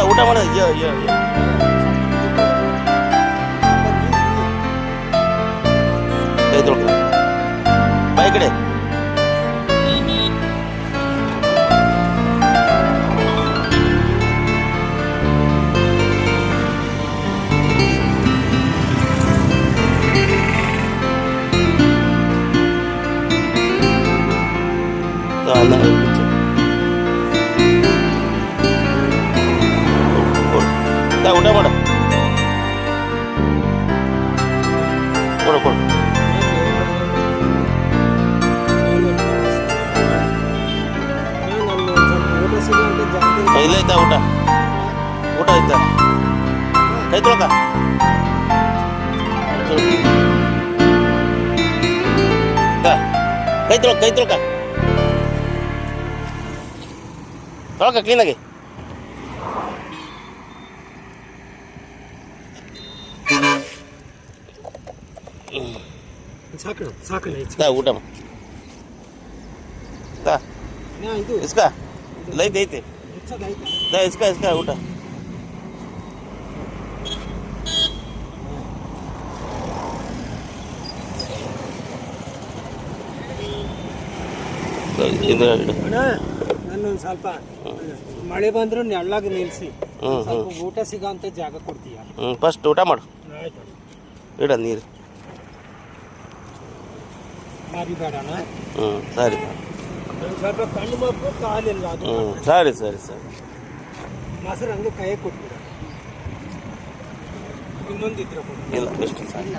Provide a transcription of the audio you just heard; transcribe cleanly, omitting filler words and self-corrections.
ಊಟ ಮಾಡ ಕೈ ತೊಳ್ಕ ಬಾಯಿ ಕಡೆ ಊಟ ಮಾಡ ಕೊಡು ಕೊಡು ಇಲ್ಲ ಆಯ್ತಾ ಊಟ ಊಟ ಆಯ್ತಾ ಕೈ ತೊಳ್ಕ ಕೈ ತೊಳ್ಕ ಕೈ ತೊಳ್ಕ ತೊಳ್ಕ ಕ್ಲೀನಾಗಿ ಊಟ ಇಸ್ಕಾ ಲೈಟ್ ಐತಿ ಇಸ್ಕಾ ಇಸ್ಕಾ ಊಟ ನನ್ನೊಂದು ಸ್ವಲ್ಪ ಮಳೆ ಬಂದ್ರು ನೆಳ್ಳಾಗ ನಿಲ್ಸಿ ಸ್ವಲ್ಪ ಊಟ ಸಿಗೋಂತ ಜಾಗ ಕೊಡ್ತೀಯ ಫಸ್ಟ್ ಊಟ ಮಾಡು ಇಡ ನೀರು ಮರಿಬೇಡಣ ಸರಿ ಸ್ವಲ್ಪ ಕಣ್ಣು ಮಬ್ಬು ಕಾಲಿಲ್ಲ ಅದು ಸರಿ ಸರಿ ಸರಿ ಮೊಸರು ಹಂಗೆ ಕೈ ಕೊಟ್ಬಿಡ ಇನ್ನೊಂದಿದ್ರೆ ಇಲ್ಲ ಎಷ್ಟು ಅಣ್ಣ